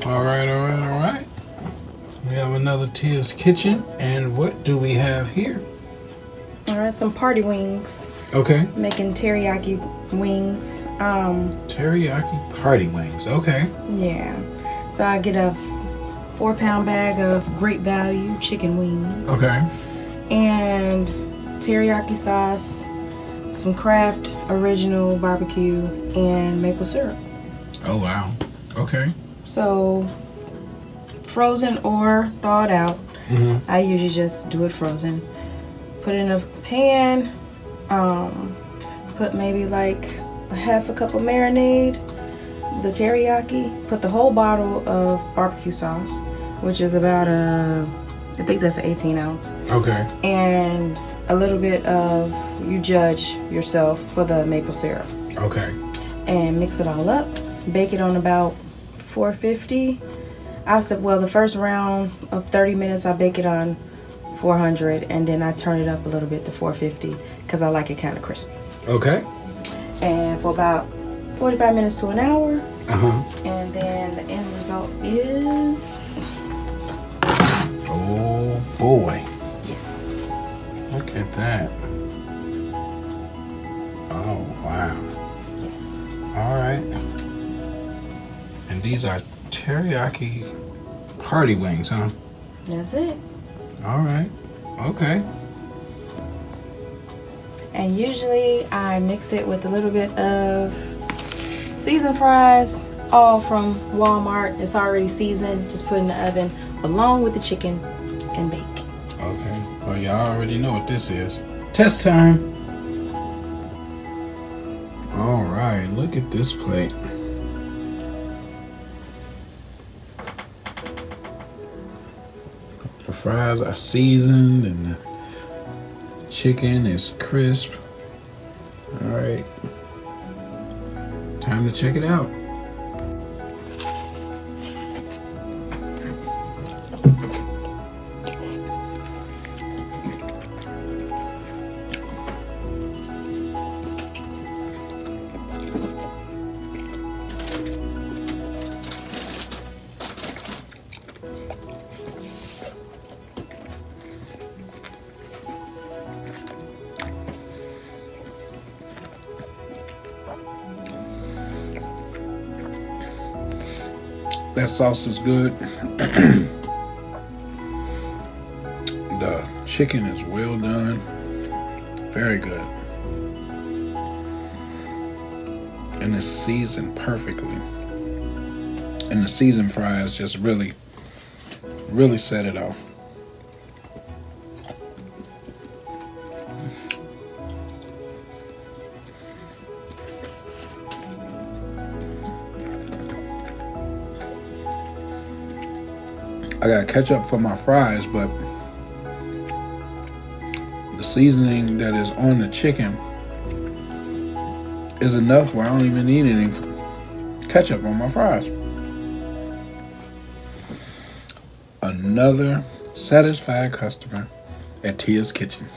All right, all right, all right. We have another Tia's Kitchen, and what do we have here? All right, some party wings. Okay. Making teriyaki wings. Teriyaki party wings. Okay. Yeah. So I get a 4-pound bag of great value chicken wings. Okay. And teriyaki sauce, some Kraft original barbecue, and maple syrup. Oh wow. Okay. So frozen or thawed out. Mm-hmm. I usually just do it frozen. Put it in a pan. Put maybe like a half a cup of marinade, the teriyaki. Put the whole bottle of barbecue sauce, which is about I think that's an 18 ounce. Okay. And a little bit of, you judge yourself, for the maple syrup. Okay. And mix it all up. Bake it on about 450. I said, well, the first round of 30 minutes I bake it on 400, and then I turn it up a little bit to 450 because I like it kind of crispy. Okay. And for about 45 minutes to an hour. Uh-huh. And then the end result is... Oh boy. Yes. Look at that. Oh wow. Yes. All right. And these are teriyaki party wings, huh? That's it. All right. Okay. And usually I mix it with a little bit of seasoned fries, all from Walmart. It's already seasoned. Just put in the oven along with the chicken and bake. Okay. Well, y'all already know what this is. Test time. All right. Look at this plate. The fries are seasoned and the chicken is crisp. All right. Time to check it out. That sauce is good. The chicken is well done. Very good. And it's seasoned perfectly. And the seasoned fries just really set it off. I got ketchup for my fries, but the seasoning that is on the chicken is enough where I don't even need any ketchup on my fries. Another satisfied customer at Tia's Kitchen.